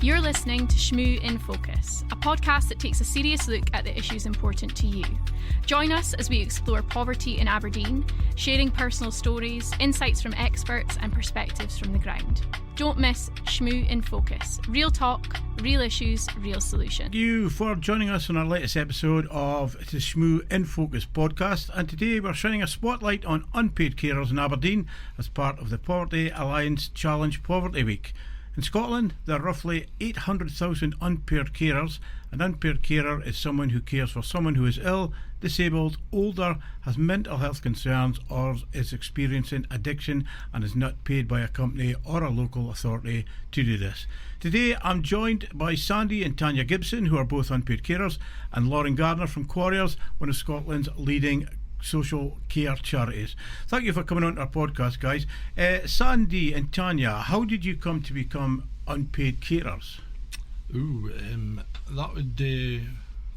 You're listening to Shmu in Focus, a podcast that takes a serious look at the issues important to you. Join us as we explore poverty in Aberdeen, sharing personal stories, insights from experts and perspectives from the ground. Don't miss Shmu in Focus. Real talk, real issues, real solutions. Thank you for joining us on our latest episode of the Shmu in Focus podcast. And today we're shining a spotlight on unpaid carers in Aberdeen as part of the Poverty Alliance Challenge Poverty Week. In Scotland, there are roughly 800,000 unpaid carers. An unpaid carer is someone who cares for someone who is ill, disabled, older, has mental health concerns, or is experiencing addiction and is not paid by a company or a local authority to do this. Today, I'm joined by Sandy and Tanya Gibson, who are both unpaid carers, and Lauren Gardner from Quarriers, one of Scotland's leading social care charities. Thank you for coming on to our podcast, guys. Sandy and Tanya, how did you come to become unpaid carers? That would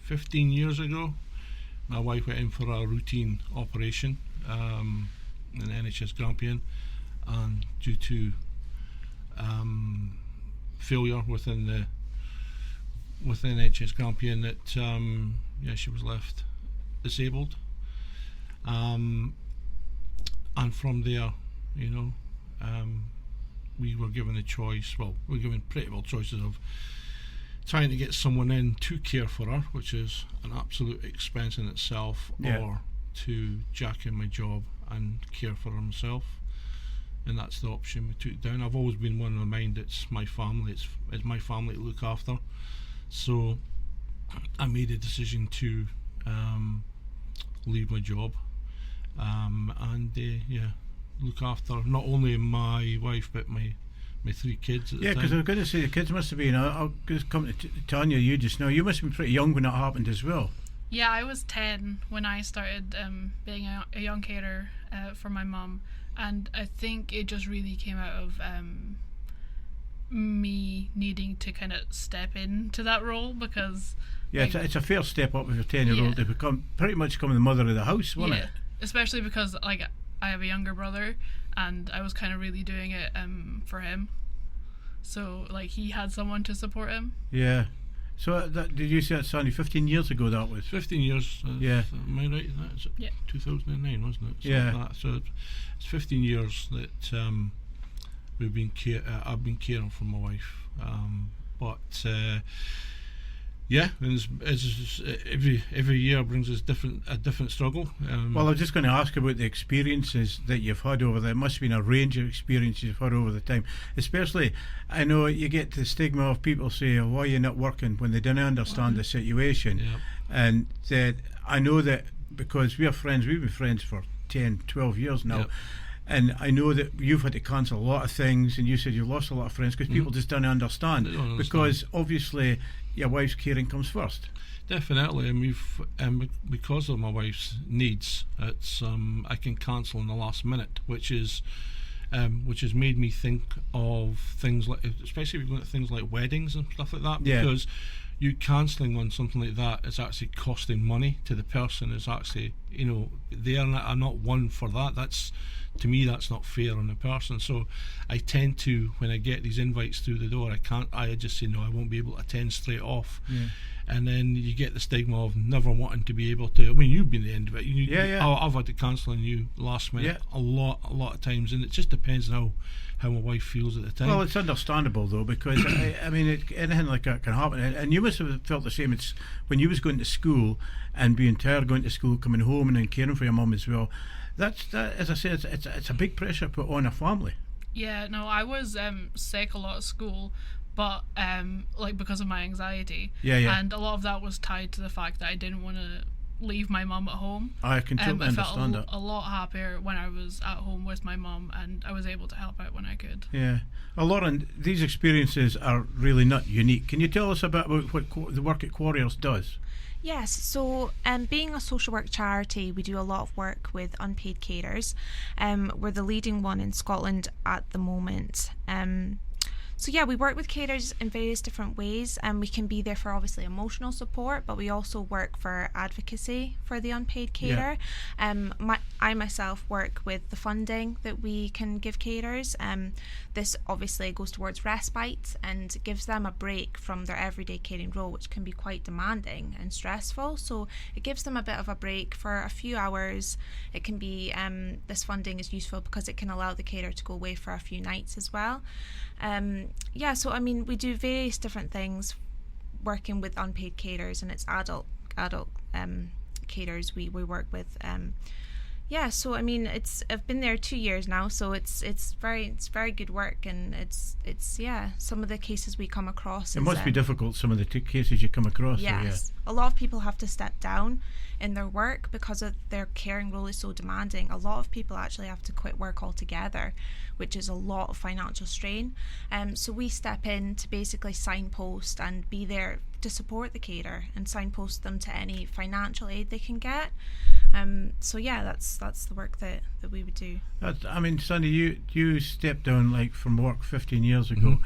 15 years ago. My wife went in for a routine operation in the NHS Grampian, and due to failure within NHS Grampian, that she was left disabled. And from there, we were given a choice. Well, we were given pretty well choices of trying to get someone in to care for her, which is an absolute expense in itself, or to jack in my job and care for her myself. And that's the option we took down. I've always been one of the mind, it's my family, it's my family to look after. So I made a decision to leave my job and look after not only my wife but my three kids at the time. Yeah, because I was going to say the kids must have been, I'll just come to Tanya, you just know, you must have been pretty young when that happened as well. Yeah, I was 10 when I started being a young carer for my mum, and I think it just really came out of me needing to kind of step into that role, because it's a fair step up with a 10-year-old to become the mother of the house, wasn't it? Especially because I have a younger brother, and I was kind of really doing it for him, so he had someone to support him. Yeah. So did you say that, Sandy, 15 years ago that was? 15 years. Am I right? That's 2009, wasn't it? Like that. So it's 15 years that I've been caring for my wife. Every year brings us a different struggle. Well, I was just going to ask about the experiences that you've had over there. It must have been a range of experiences you've had over the time. Especially, I know you get the stigma of people say, why are you not working, when they don't understand the situation. Yep. And that I know that because we've been friends for 10, 12 years now. Yep. And I know that you've had to cancel a lot of things, and you said you've lost a lot of friends because people just don't understand. Because obviously your wife's caring comes first. Definitely, and because of my wife's needs, it's I can cancel in the last minute, which has made me think of things like, especially if you're going to things like weddings and stuff like that, because you cancelling on something like that is actually costing money to the person. Is actually, they are not one for that. To me, that's not fair on the person. So I tend to, when I get these invites through the door, I just say no, I won't be able to attend straight off. And then you get the stigma of never wanting to be able to. I mean, you've been the end of it. I've had to cancel on you last minute a lot of times, and it just depends on how my wife feels at the time. Well, it's understandable though, because I mean, anything like that can happen, and you must have felt the same. It's when you was going to school and being tired going to school, coming home, and then caring for your mum as well. That, as I said, it's a big pressure put on a family. Yeah, no, I was sick a lot at school, but because of my anxiety. And a lot of that was tied to the fact that I didn't want to leave my mum at home. I can totally understand that. I felt a lot happier when I was at home with my mum, and I was able to help out when I could. Yeah. Well, Lauren, these experiences are really not unique. Can you tell us about what the work at Quarriers does? Yes, so being a social work charity, we do a lot of work with unpaid carers. We're the leading one in Scotland at the moment. So yeah, we work with carers in various different ways, and we can be there for obviously emotional support, but we also work for advocacy for the unpaid carer. I myself work with the funding that we can give carers. This obviously goes towards respite and gives them a break from their everyday caring role, which can be quite demanding and stressful. So it gives them a bit of a break for a few hours. It can be, this funding is useful because it can allow the carer to go away for a few nights as well. So I mean, we do various different things working with unpaid carers, and it's adult carers we work with. So I mean, I've been there 2 years now, so it's very good work, and it's some of the cases we come across. It must be difficult, some of the cases you come across. Yes, a lot of people have to step down in their work because of their caring role is so demanding. A lot of people actually have to quit work altogether, which is a lot of financial strain. So we step in to basically signpost and be there to support the carer and signpost them to any financial aid they can get. That's the work that we would do. I mean, Sandy, you stepped down from work 15 years ago,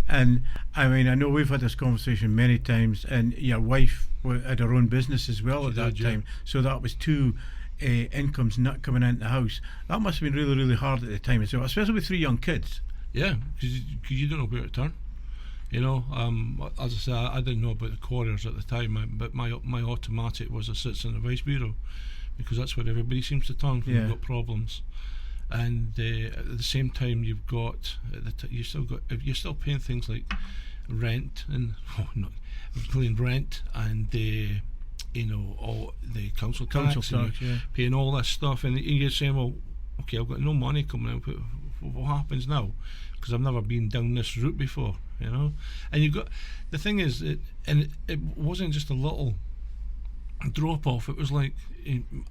and I mean, I know we've had this conversation many times, and your wife had her own business as well at that time, so that was two incomes not coming into the house. That must have been really, really hard at the time as well, especially with 3 young kids. Yeah, because you don't know where to turn. You know, as I say, I didn't know about the couriers at the time, but my automatic was a citizen advice bureau, because that's where everybody seems to turn when they've got problems. And at the same time, you're still paying things like rent and paying rent and all the council tax, paying all this stuff, and you're saying, well, okay, I've got no money coming in, but what happens now? Because I've never been down this route before, you know. And you got the thing is, it wasn't just a little drop off. It was like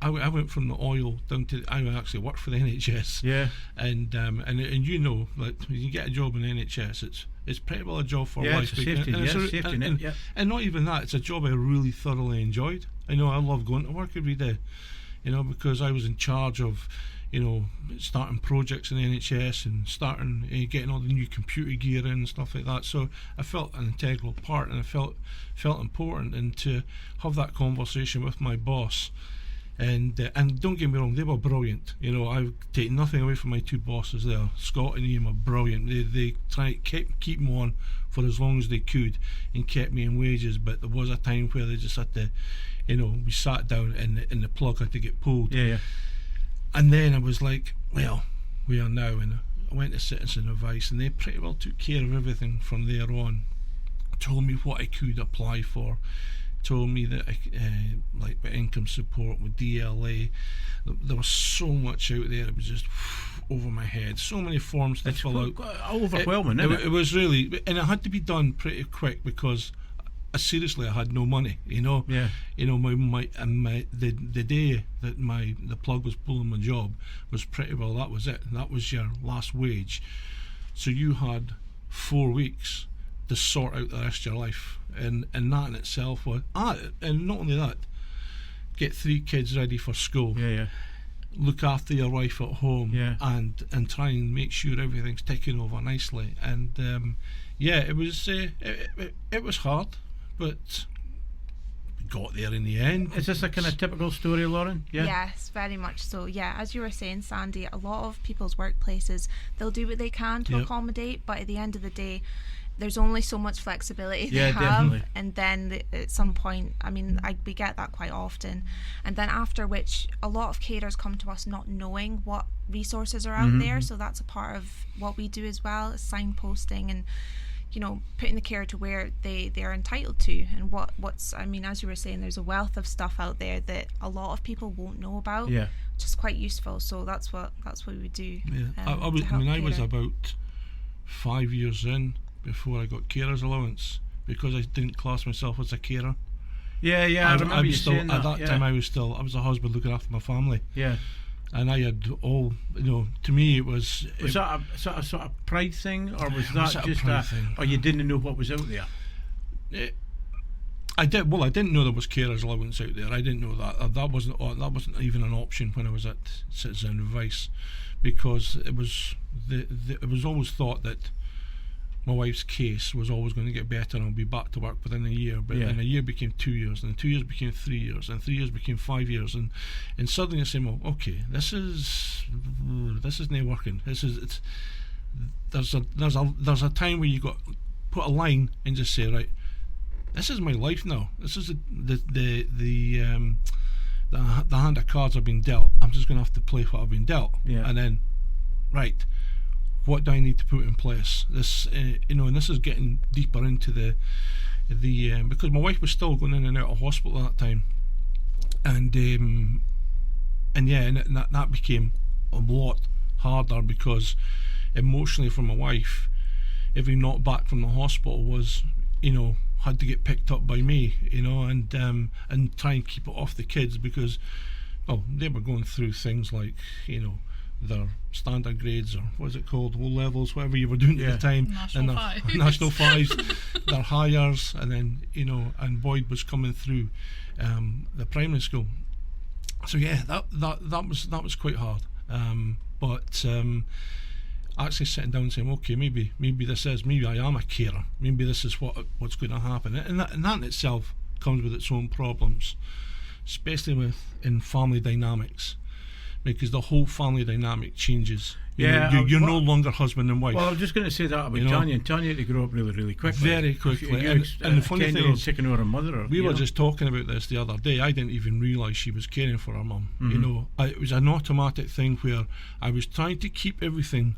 I went from the oil down to I actually worked for the NHS. Yeah. And you know, like when you get a job in the NHS, it's pretty well a job for life. It's safety, safety net. And not even that, it's a job I really thoroughly enjoyed. I know I love going to work every day, you know, because I was in charge of, you know, starting projects in the NHS and starting getting all the new computer gear in and stuff like that. So I felt an integral part, and I felt important, and to have that conversation with my boss. And don't get me wrong, they were brilliant. You know, I take nothing away from my 2 bosses there. Scott and Ian were brilliant. They tried to keep me on for as long as they could and kept me in wages. But there was a time where they just had to, you know, we sat down and the plug had to get pulled. Yeah. And then I was like, well, we are now. And I went to Citizen Advice, and they pretty well took care of everything from there on. Told me what I could apply for. Told me that like with income support, with DLA, there was so much out there. It was just over my head. So many forms to fill out. Overwhelming, isn't it? It was really, and it had to be done pretty quick because seriously, I had no money. You know. Yeah. You know, the day that the plug was pulling my job was pretty well. That was it. That was your last wage. So you had 4 weeks to sort out the rest of your life, and that in itself was and not only that, get 3 kids ready for school, look after your wife at home, and try and make sure everything's ticking over nicely. And it was hard, but we got there in the end. Is this a kind of typical story, Lauren? Yes, very much so. Yeah, as you were saying, Sandy, a lot of people's workplaces, they'll do what they can to accommodate, but at the end of the day, there's only so much flexibility they have. Definitely. And then at some point, I mean, we get that quite often, and then after which a lot of carers come to us not knowing what resources are out there. So that's a part of what we do as well, is signposting and, you know, putting the carer to where they are entitled to, and what's I mean, as you were saying, there's a wealth of stuff out there that a lot of people won't know about, which is quite useful. So that's what we do. I was about 5 years in before I got carer's allowance, because I didn't class myself as a carer. I remember you saying that. At that time I was a husband looking after my family. And I had all, you know, to me it was... Was that a sort of pride thing, or was that just a thing? Or you didn't know what was out there? I didn't know there was carers allowance out there. I didn't know that. That wasn't even an option when I was at Citizen Advice, because it was always thought that my wife's case was always going to get better and I'll be back to work within a year. But then a year became 2 years, and 2 years became 3 years, and 3 years became 5 years, and suddenly you're saying, well, okay, this is not working. There's a time where you got put a line and just say, right, this is my life now. This is the hand of cards I've been dealt. I'm just going to have to play what I've been dealt. Yeah. And then, right, what do I need to put in place? This, and this is getting deeper into the because my wife was still going in and out of hospital at that time, and that became a lot harder because emotionally for my wife, every knock back from the hospital was, had to get picked up by me, and try and keep it off the kids because, well, they were going through things like, their standard grades, or what is it called, O levels, whatever you were doing at the time, national fives, their hires, and then and Boyd was coming through the primary school. So that was quite hard. But actually sitting down and saying, okay, maybe I am a carer. Maybe this is what's going to happen, and that in itself comes with its own problems, especially in family dynamics, because the whole family dynamic changes. You're no longer husband and wife. Well, I was just going to say that about Tanya. And Tanya had to grow up really, really quickly. Very quickly. And the funny thing is, taking over her mother. We were just talking about this the other day. I didn't even realise she was caring for her mum. Mm-hmm. It was an automatic thing where I was trying to keep everything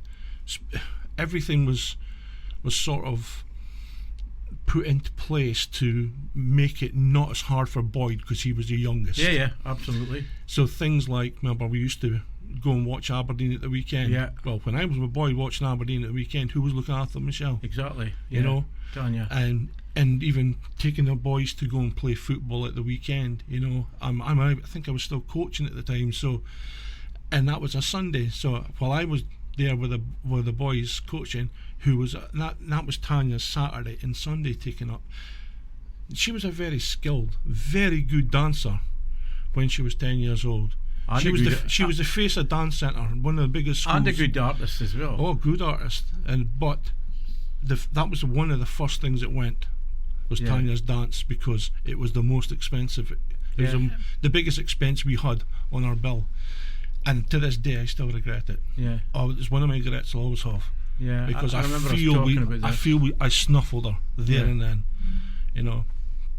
was sort of put into place to make it not as hard for Boyd because he was the youngest. Yeah, absolutely. So things like, remember, we used to go and watch Aberdeen at the weekend. Yeah. Well, when I was with Boyd watching Aberdeen at the weekend, who was looking after Michelle? Exactly. Tanya. And even taking the boys to go and play football at the weekend. I think I was still coaching at the time. So, and that was a Sunday. So while I was there with the boys coaching, who was that was Tanya's Saturday and Sunday taken up. She was a very skilled, very good dancer when she was 10 years old. She was the face of dance centre, one of the biggest schools. And a good artist as well. Oh, good artist. But that was one of the first things that went, was Tanya's dance, because it was the most expensive. It was the biggest expense we had on our bill. And to this day, I still regret it. Yeah. Oh, it's one of my regrets I'll always have. Yeah. Because I feel I snuffled her there and then,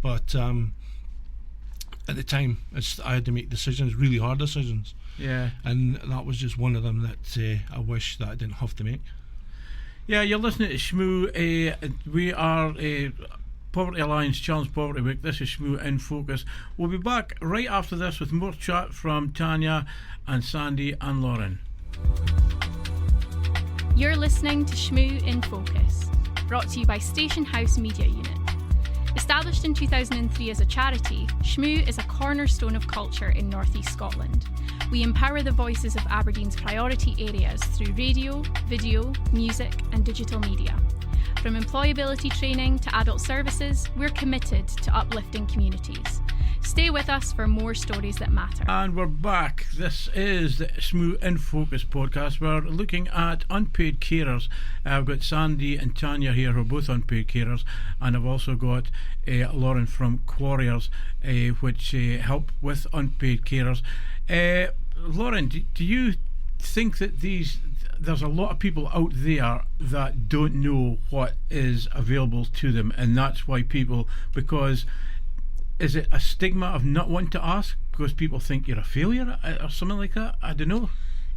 But at the time, I had to make decisions, really hard decisions. Yeah. And that was just one of them that I wish that I didn't have to make. Yeah, you're listening to Shmoo. We are Poverty Alliance Challenge Poverty Week. This is Shmoo in Focus. We'll be back right after this with more chat from Tanya and Sandy and Lauren. You're listening to Shmoo in Focus, brought to you by Station House Media Unit. Established in 2003 as a charity, Shmoo is a cornerstone of culture in North East Scotland. We empower the voices of Aberdeen's priority areas through radio, video, music and digital media. From employability training to adult services, we're committed to uplifting communities. Stay with us for more stories that matter. And we're back. This is the Shmoo in Focus podcast. We're looking at unpaid carers. I've got Sandy and Tanya here, who are both unpaid carers, and I've also got Lauren from Quarriers, which help with unpaid carers. Lauren, do you think that there's a lot of people out there that don't know what is available to them, and that's why because is it a stigma of not wanting to ask because people think you're a failure or something like that? I don't know.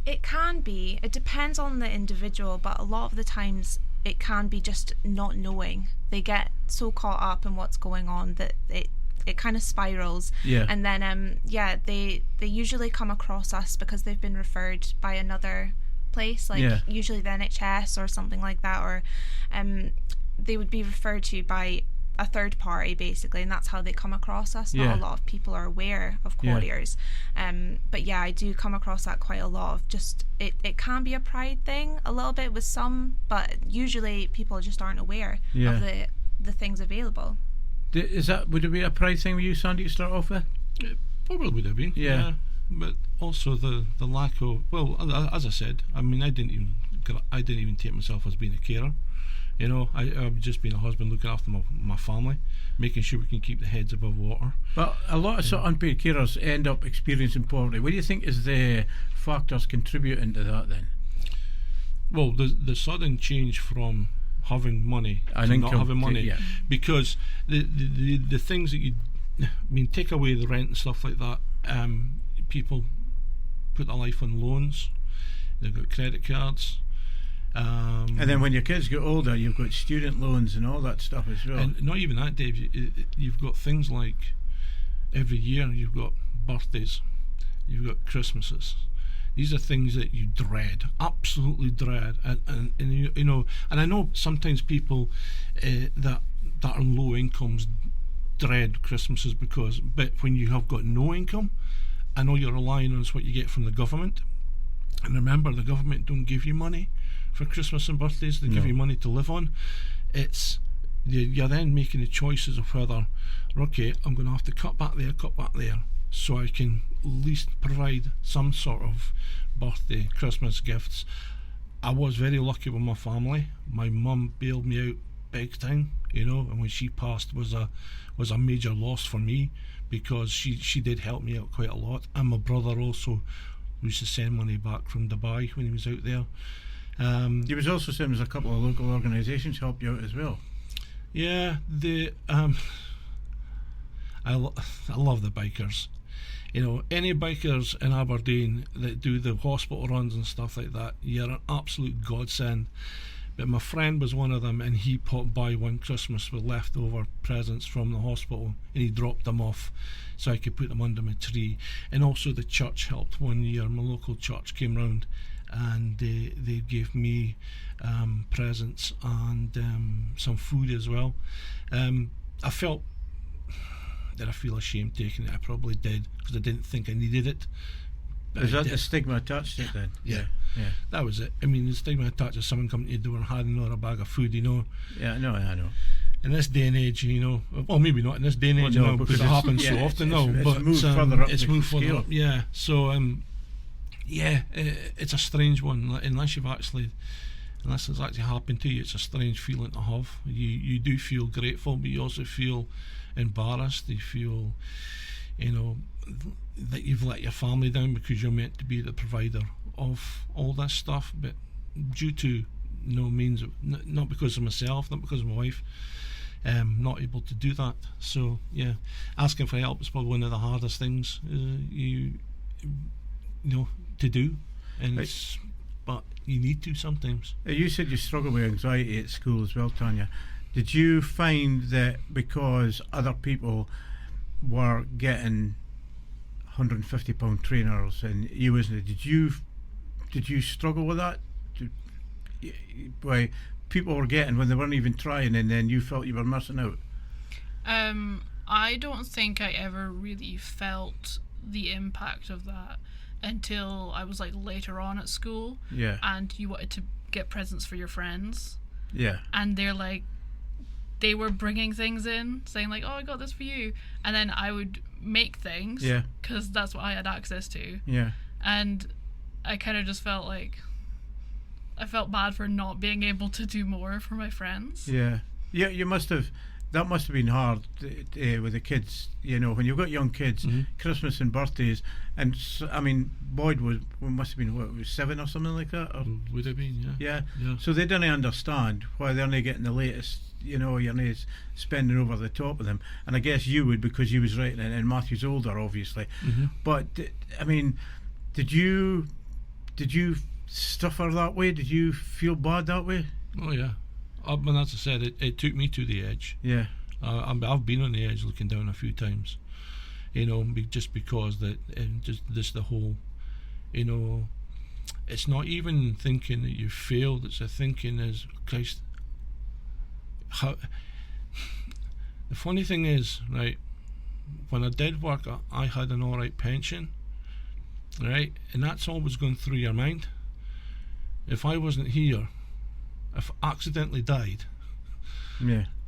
It can be. It depends on the individual, but a lot of the times it can be just not knowing. They get so caught up in what's going on that it kind of spirals. Yeah. And then they usually come across us because they've been referred by another place, usually the NHS or something like that, or they would be referred to by a third party basically, and that's how they come across us. Not a lot of people are aware of Quarriers. But I do come across that quite a lot of just it can be a pride thing a little bit with some, but usually people just aren't aware of the things available. Would it be a pride thing with you, Sandy, to start off with? It probably would have been. Yeah. But also the lack of, well, as I said, I mean, I didn't even take myself as being a carer. You know, I've just been a husband looking after my family, making sure we can keep the heads above water. But a lot of sort of unpaid carers end up experiencing poverty. What do you think is the factors contributing to that then? Well, the sudden change from having money to not having money, because the things that take away the rent and stuff like that. People put their life on loans. They've got credit cards. And then when your kids get older, you've got student loans and all that stuff as well. And not even that, Dave. You've got things like every year you've got birthdays, you've got Christmases. These are things that you dread, absolutely dread. And you know, and I know sometimes people that are on low incomes dread Christmases but when you have got no income, I know you're relying on what you get from the government. And remember, the government don't give you money for Christmas and birthdays. They give you money to live on. You're then making the choices of whether, okay, I'm going to have to cut back there, so I can at least provide some sort of birthday, Christmas gifts. I was very lucky with my family. My mum bailed me out big time, you know, and when she passed was a major loss for me, because she did help me out quite a lot. And my brother also used to send money back from Dubai when he was out there. He was also saying there's a couple of local organisations helped you out as well. Yeah, I love the bikers. You know, any bikers in Aberdeen that do the hospital runs and stuff like that, you're an absolute godsend. But my friend was one of them, and he popped by one Christmas with leftover presents from the hospital, and he dropped them off so I could put them under my tree. And also the church helped one year. My local church came round and they gave me presents and some food as well. I felt that I feel ashamed taking it. I probably did, because I didn't think I needed it. Is that the stigma attached to it then? Yeah. That was it. I mean, the stigma attached to someone coming to your door and handing over a bag of food, you know. Yeah, no, I know. In this day and age, you know, well, maybe not in this day and age, well, no, because it happens so often now. But moved further up. It's moved further up, yeah. So, it's a strange one. Unless it's actually happened to you, it's a strange feeling to have. You do feel grateful, but you also feel embarrassed. You feel, you know, that you've let your family down because you're meant to be the provider of all this stuff, but due to no means, not because of myself, not because of my wife, not able to do that. So yeah, asking for help is probably one of the hardest things you know to do, and but you need to sometimes. You said you struggle with anxiety at school as well, Tanya. Did you find that because other people were getting £150 trainers and you wasn't, did you struggle with that? Why people were getting when they weren't even trying, and then you felt you were missing out? I don't think I ever really felt the impact of that until I was like later on at school. Yeah. And you wanted to get presents for your friends. Yeah. And they were bringing things in, saying like, "Oh, I got this for you," and then I would make things. Yeah. Because that's what I had access to. Yeah. And I kind of just felt like I felt bad for not being able to do more for my friends. Yeah. Yeah, that must have been hard with the kids, you know, when you've got young kids, Christmas and birthdays, and I mean, Boyd must have been, was 7 or something like that? Or, would have been, yeah. Yeah. So they didn't understand why they're not getting the latest, you know, you're not spending over the top of them. And I guess you would, because you was writing it, and Matthew's older, obviously. But, I mean, did you suffer that way? Did you feel bad that way? Oh, yeah. And as I said, it took me to the edge. Yeah. I've been on the edge looking down a few times, you know, just because just the whole, you know, it's not even thinking that you failed, it's a thinking is, Christ, how. The funny thing is, right, when I did work, I had an alright pension, right, and that's always going through your mind. If I wasn't here, if I accidentally died,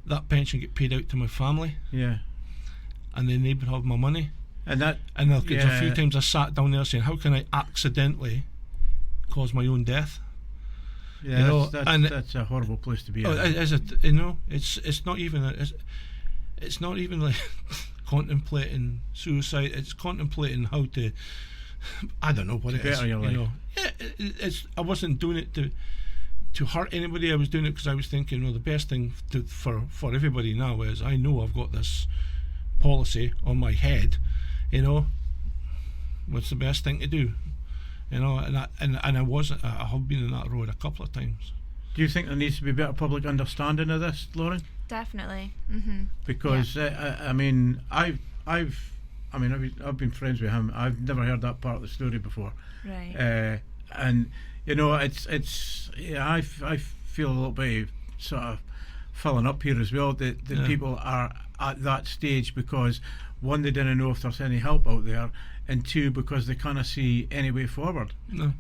that pension get paid out to my family, and then they would have my money. And a few times I sat down there saying, how can I accidentally cause my own death? Yeah, you know, that's a horrible place to be. Is it? You know, it's not even it's not even like contemplating suicide. It's contemplating how to. I don't know what it is. You know, yeah, it's. I wasn't doing it to hurt anybody. I was doing it because I was thinking, well, the best thing for everybody now is I know I've got this policy on my head. You know, what's the best thing to do? You know, and I have been in that road a couple of times. Do you think there needs to be better public understanding of this, Lauren? Definitely. Because I've been friends with him. I've never heard that part of the story before. Right. And you know, it's I feel a little bit sort of filling up here as well. That people are at that stage because one, they didn't know if there's any help out there, and two, because they can't see any way forward. No,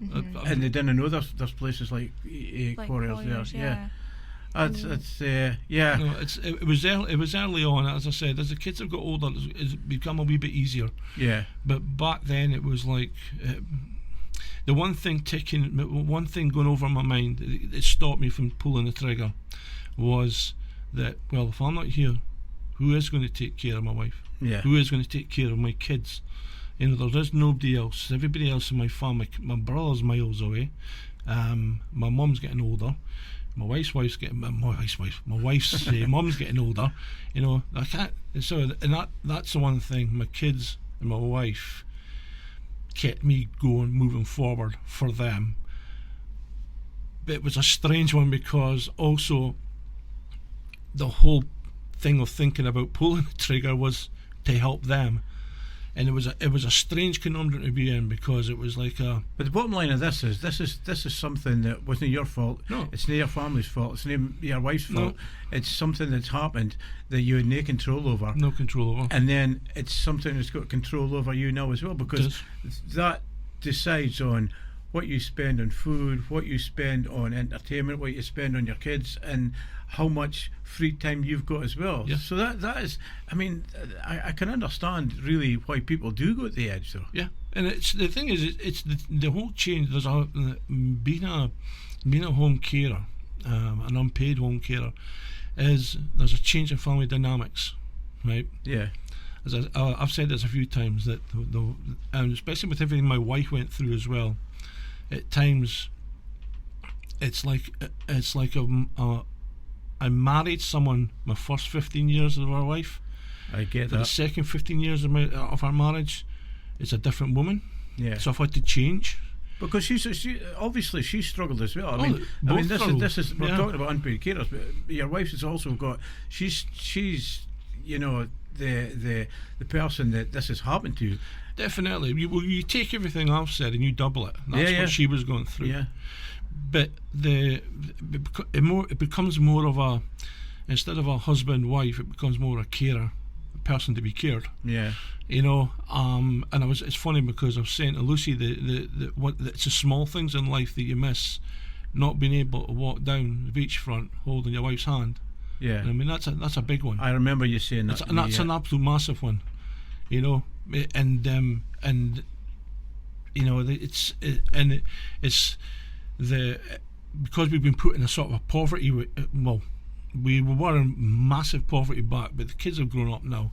and they didn't know there's places like Quarriers there. Yeah. It's yeah. No, it was early on, as I said. As the kids have got older, it's become a wee bit easier. Yeah. But back then, it was like the one thing going over my mind. It stopped me from pulling the trigger. Was that, well, if I'm not here, who is going to take care of my wife? Yeah. Who is going to take care of my kids? You know, there is nobody else. Everybody else in my family. My brother's miles away. My mum's getting older. My wife's mom's getting older. You know, I can't. So, and that's the one thing. My kids and my wife kept me moving forward for them. But it was a strange one because also the whole thing of thinking about pulling the trigger was to help them. And it was a strange conundrum to be in because it was like a. But the bottom line of this is something that wasn't your fault. No, it's not your family's fault. It's not your wife's fault. It's something that's happened that you had no control over. No control over. And then it's something that's got control over you now as well, because that decides on what you spend on food, what you spend on entertainment, what you spend on your kids, and how much free time you've got as well. Yeah. So that is, I mean, I can understand really why people do go to the edge though. Yeah, and it's the thing is, it's the whole change. There's being a home carer, an unpaid home carer, there's a change in family dynamics, right? Yeah. As I've said this a few times that and especially with everything my wife went through as well. At times, it's like I married someone my first 15 years of our life. I get that. The second 15 years of our marriage, it's a different woman. Yeah. So I've had to change. Because she obviously struggled as well. I mean, this is we're talking about unpaid carers, but your wife has also got. She's you know the person that this has happened to. Definitely. You take everything I've said and you double it. That's what she was going through. Yeah. But it becomes more of a, instead of a husband wife, it becomes more a carer, a person to be cared. Yeah. You know, and it's funny because I was saying to Lucy it's the small things in life that you miss, not being able to walk down the beachfront holding your wife's hand. Yeah. And I mean that's a big one. I remember you saying that. And that's an absolute massive one. You know, and you know it's because we've been put in a sort of a poverty. Well, we were in massive poverty back, but the kids have grown up now.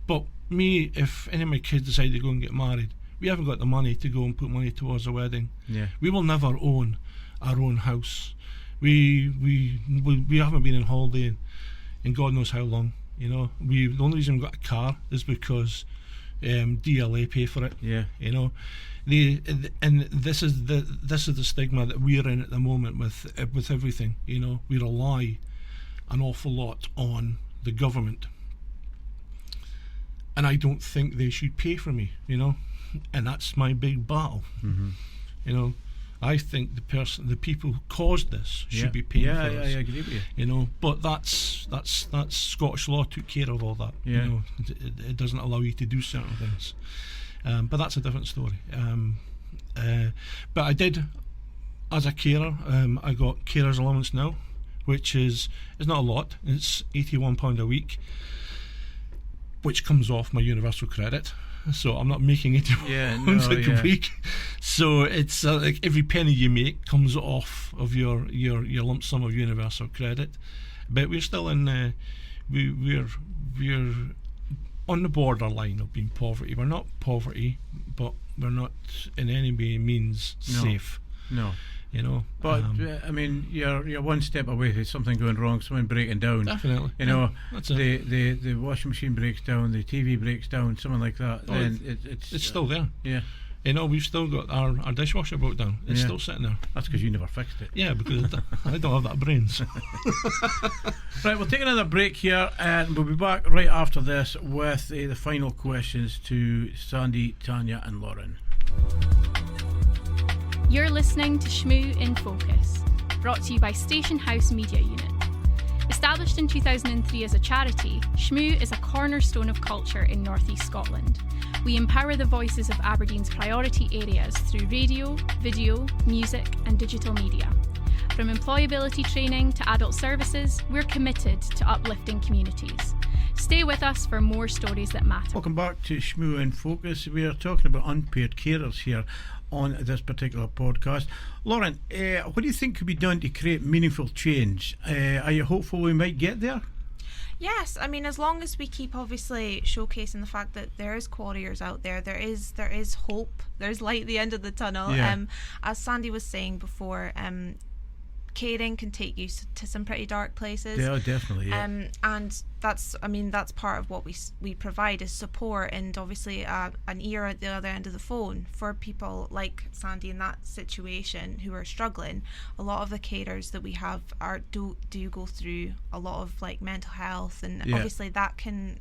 But me, if any of my kids decide to go and get married, we haven't got the money to go and put money towards a wedding. Yeah. We will never own our own house. We haven't been on holiday in God knows how long. You know, the only reason we got a car is because DLA pay for it. Yeah. You know, and this is the stigma that we're in at the moment with everything. You know, we rely an awful lot on the government, and I don't think they should pay for me. You know, and that's my big battle. Mm-hmm. You know, I think the people who caused this should be paying for us. Yeah, I agree with you. You know, but that's Scottish law took care of all that. Yeah. You know, it doesn't allow you to do certain things. But that's a different story. But I did, as a carer, I got carer's allowance now, which is not a lot. It's £81 a week, which comes off my universal credit. so I'm not making it a week. So it's like every penny you make comes off of your lump sum of universal credit. But we're still in we're on the borderline of being poverty. We're not poverty, but we're not in any way means safe. No. You know, but I mean, you're one step away from something going wrong, something breaking down. Definitely, you know, that's the washing machine breaks down, the TV breaks down, something like that. Oh, then it's still there. Yeah, you know, we've still got our dishwasher broke down. It's still sitting there. That's because you never fixed it. Yeah, because I don't have that brains. Right, we'll take another break here, and we'll be back right after this with the final questions to Sandy, Tanya, and Lauren. You're listening to Shmu in Focus, brought to you by Station House Media Unit. Established in 2003 as a charity, Shmu is a cornerstone of culture in North East Scotland. We empower the voices of Aberdeen's priority areas through radio, video, music and digital media. From employability training to adult services, we're committed to uplifting communities. Stay with us for more stories that matter. Welcome back to Shmu in Focus. We are talking about unpaid carers here on this particular podcast. Lauren, what do you think could be done to create meaningful change? Are you hopeful we might get there? Yes, I mean, as long as we keep obviously showcasing the fact that there is quarriers out there, there is hope, there's light at the end of the tunnel. Yeah. As Sandy was saying before, caring can take you to some pretty dark places. Yeah, definitely. Yeah. And that's part of what we provide is support and obviously an ear at the other end of the phone for people like Sandy in that situation who are struggling. A lot of the carers that we have do go through a lot of like mental health, and obviously that can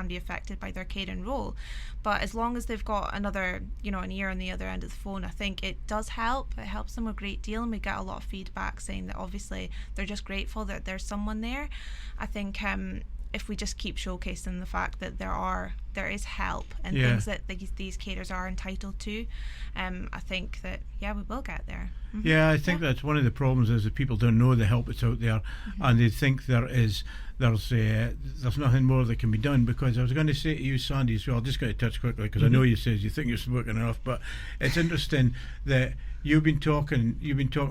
be affected by their caring role. But as long as they've got another, an ear on the other end of the phone, I think it does help. It helps them a great deal, and we get a lot of feedback saying that obviously they're just grateful that there's someone there. I think if we just keep showcasing the fact that there is help and things that these carers are entitled to, I think that we will get there. Mm-hmm. Yeah, I think that's one of the problems is that people don't know the help that's out there, and they think there's nothing more that can be done. Because I was going to say to you, Sandy, as well, just going to touch quickly because I know you says you think you're spoken enough, but it's interesting that you've been talking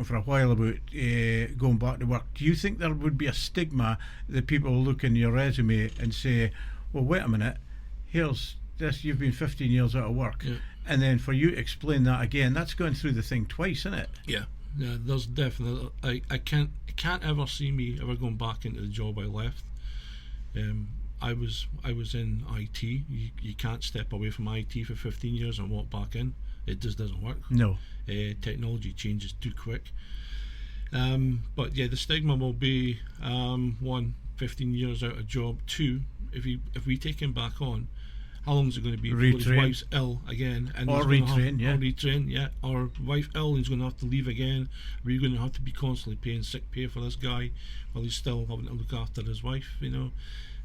for a while about going back to work. Do you think there would be a stigma that people will look in your resume and say, well, wait a minute, here's this, you've been 15 years out of work, and then for you to explain that again, that's going through the thing twice, isn't it? Yeah, there's definitely I can't ever see me ever going back into the job I left. I was in IT. You can't step away from IT for 15 years and walk back in. It just doesn't work. No. Technology changes too quick. But the stigma will be 1, 15 years out of job. 2, if we take him back on, how long is it going to be before his wife's ill again? And or retrain, or wife ill and he's going to have to leave again. Or you're going to have to be constantly paying sick pay for this guy while he's still having to look after his wife,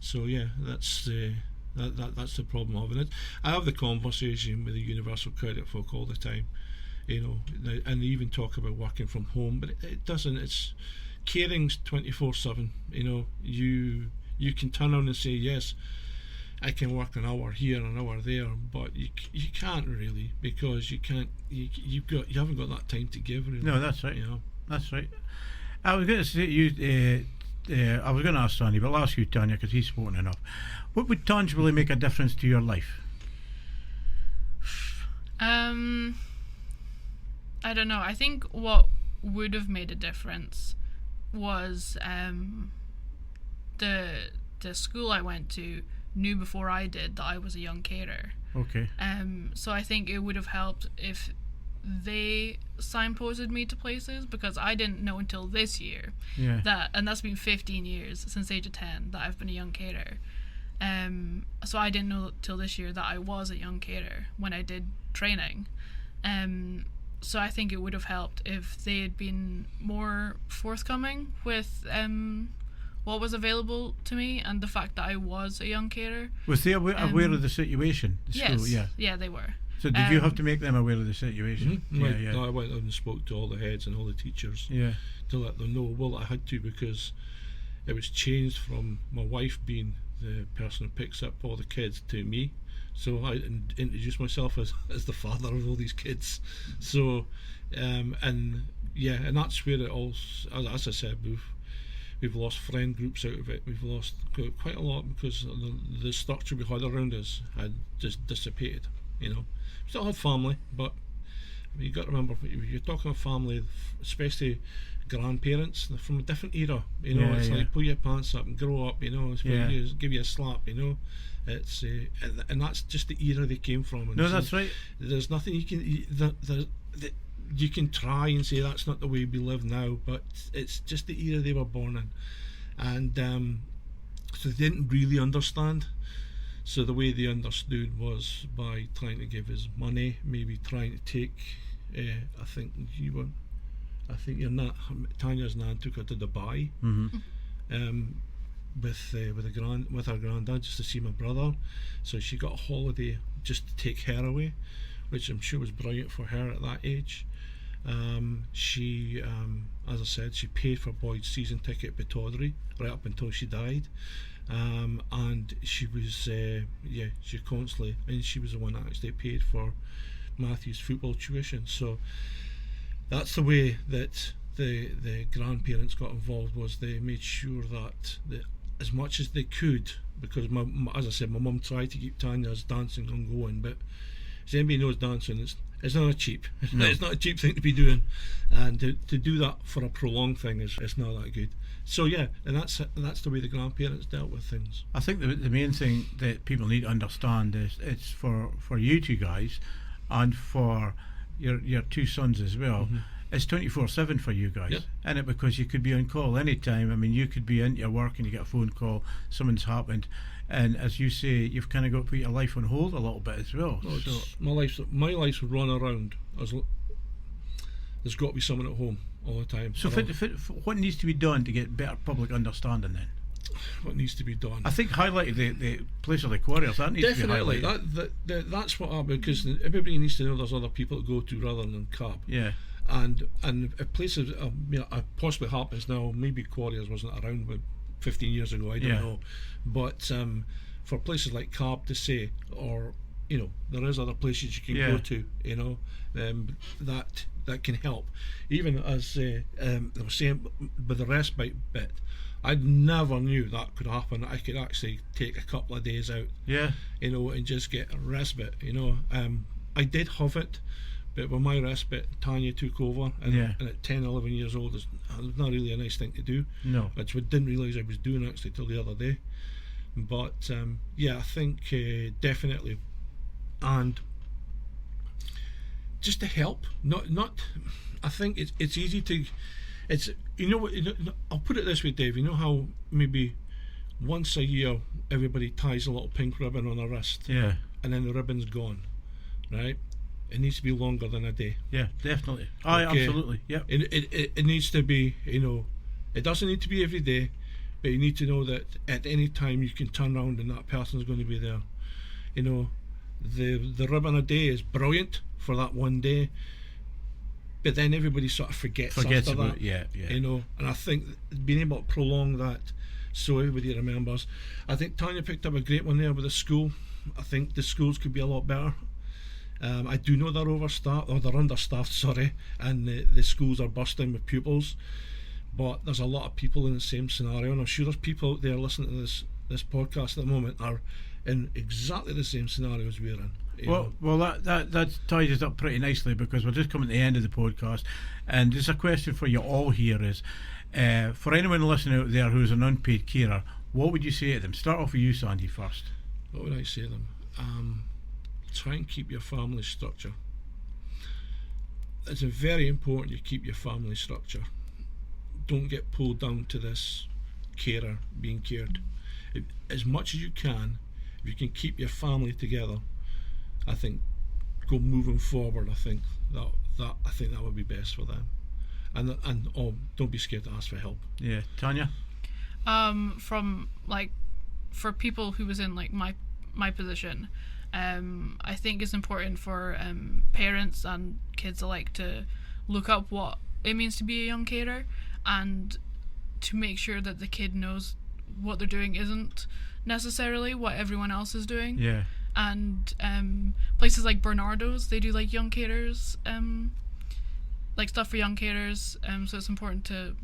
So that's the problem of it. I have the conversation with the universal credit folk all the time, and they even talk about working from home, but it doesn't. It's caring's 24/7. You can turn around and say, yes, I can work an hour here, an hour there, but you can't really, because you haven't got that time to give. Really. No, that's right. That's right. I was going to say to you. I was going to ask Sandy, but I'll ask you, Tanya, because he's spoken enough. What would tangibly make a difference to your life? I don't know. I think what would have made a difference was the school I went to knew before I did that I was a young carer. Okay. So I think it would have helped if they signposted me to places, because I didn't know until this year and that's been 15 years since the age of 10 that I've been a young carer. So I didn't know till this year that I was a young carer when I did training. So I think it would have helped if they had been more forthcoming with what was available to me and the fact that I was a young carer. Was they aware of the situation? The yes, school? yeah, they were. So did you have to make them aware of the situation? Mm-hmm. I went out and spoke to all the heads and all the teachers to let them know. Well, I had to, because it was changed from my wife being the person who picks up all the kids to me, So I introduced myself as the father of all these kids. So, and that's where it all, as I said, we've lost friend groups out of it. We've lost quite a lot because the structure we had around us had just dissipated. Still had family, but you've got to remember, you're talking of family, especially grandparents, they're from a different era. It's like pull your pants up and grow up. Give you a slap. It's and that's just the era they came from. And no, that's right. There's nothing you can you can try and say that's not the way we live now, but it's just the era they were born in, and so they didn't really understand. So the way they understood was by trying to give us money, maybe trying to take. I think your nan, Tanya's nan, took her to Dubai. With her granddad, just to see my brother. So she got a holiday just to take her away, which I'm sure was brilliant for her at that age. She, as I said, she paid for Boyd's season ticket to Tawdry right up until she died. And she was, she constantly, and she was the one that actually paid for Matthew's football tuition. So that's the way that the grandparents got involved, was they made sure that as much as they could, because as I said, my mum tried to keep Tanya's dancing ongoing, but as anybody knows, dancing it's not cheap. No. It's not a cheap thing to be doing, and to do that for a prolonged thing is not that good. So and that's the way the grandparents dealt with things. I think the main thing that people need to understand is it's for you two guys and for your two sons as well. It's 24/7 for you guys, isn't it? Because you could be on call anytime. I mean, you could be into your work and you get a phone call, something's happened, and as you say, you've kind of got to put your life on hold a little bit as well. Well, so my life's run around as there's got to be someone at home all the time. So what needs to be done to get better public understanding then? What needs to be done? I think highlighting the place of the quarriers, that needs definitely to be highlighted. That's what happened, because everybody needs to know there's other people to go to rather than Cab. Yeah. And if places, possibly happens now, maybe Quarriers wasn't around 15 years ago, I don't know, but for places like Cab to say, or there is other places you can go to, that can help. Even as I was saying with the respite bit, I never knew that could happen. I could actually take a couple of days out, and just get a respite. I did have it. But when my respite, Tanya took over, and at 10, 11 years old, it's not really a nice thing to do. No. Which we didn't realise I was doing actually till the other day. But I think definitely, and just to help, not. I think it's easy to, I'll put it this way, Dave. You know how maybe once a year everybody ties a little pink ribbon on their wrist, and then the ribbon's gone, right? It needs to be longer than a day. Yeah, definitely. Absolutely. Yeah. It needs to be, it doesn't need to be every day, but you need to know that at any time you can turn around and that person's going to be there. The ribbon a day is brilliant for that one day, but then everybody sort of forgets after about that. Yeah. And I think being able to prolong that so everybody remembers. I think Tanya picked up a great one there with the school. I think the schools could be a lot better. I do know they're overstaffed, or they're understaffed, sorry, and the schools are bursting with pupils, but there's a lot of people in the same scenario, and I'm sure there's people out there listening to this podcast at the moment are in exactly the same scenario as we're in. Well, that ties us up pretty nicely, because we're just coming to the end of the podcast, and there's a question for you all here is, for anyone listening out there who's an unpaid carer, what would you say to them? Start off with you, Sandy, first. What would I say to them? Try and keep your family structure. It's very important you keep your family structure. Don't get pulled down to this carer being cared. As much as you can, if you can keep your family together, I think go moving forward. I think that would be best for them. And don't be scared to ask for help. Yeah, Tanya. For people who was in like my position. I think it's important for parents and kids alike to look up what it means to be a young carer, and to make sure that the kid knows what they're doing isn't necessarily what everyone else is doing. Yeah. and places like Bernardo's, they do like young caterers, like stuff for young caterers. So it's important to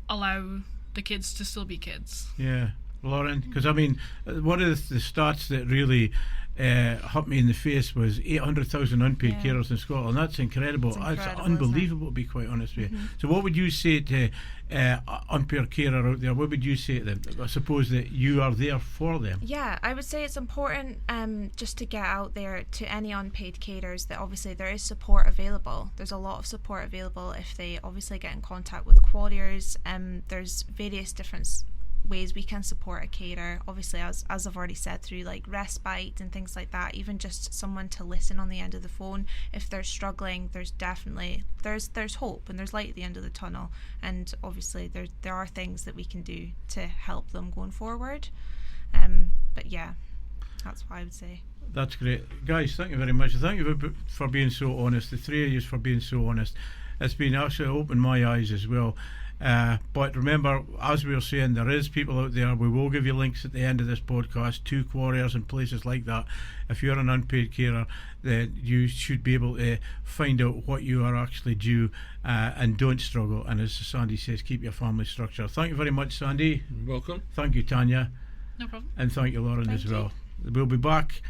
allow the kids to still be kids. Yeah, Lauren, because I mean, one of the stats that really hit me in the face was 800,000 unpaid carers in Scotland. That's incredible. That's unbelievable, to be quite honest with you. So what would you say to unpaid carer out there? What would you say to them? I suppose that you are there for them. Yeah, I would say it's important just to get out there to any unpaid carers that obviously there is support available. There's a lot of support available if they obviously get in contact with quarriers. There's various different ways we can support a carer, obviously, as I've already said, through like respite and things like that. Even just someone to listen on the end of the phone if they're struggling. There's definitely there's hope and there's light at the end of the tunnel, and obviously there are things that we can do to help them going forward. But yeah, that's what I would say. That's great, guys. Thank you very much. Thank you for being so honest. The three of you for being so honest. It's been actually opened my eyes as well. But remember, as we were saying, there is people out there. We will give you links at the end of this podcast to quarriers and places like that. If you're an unpaid carer, then you should be able to find out what you are actually due, and don't struggle. And as Sandy says, keep your family structure. Thank you very much, Sandy. You're welcome. Thank you, Tanya. No problem. And thank you, Lauren, as well. We'll be back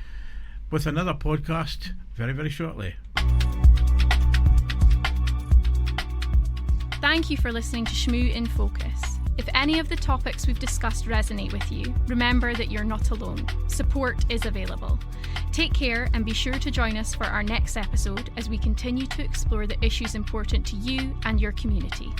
with another podcast very, very shortly. Thank you for listening to Shmu in Focus. If any of the topics we've discussed resonate with you, remember that you're not alone. Support is available. Take care and be sure to join us for our next episode as we continue to explore the issues important to you and your community.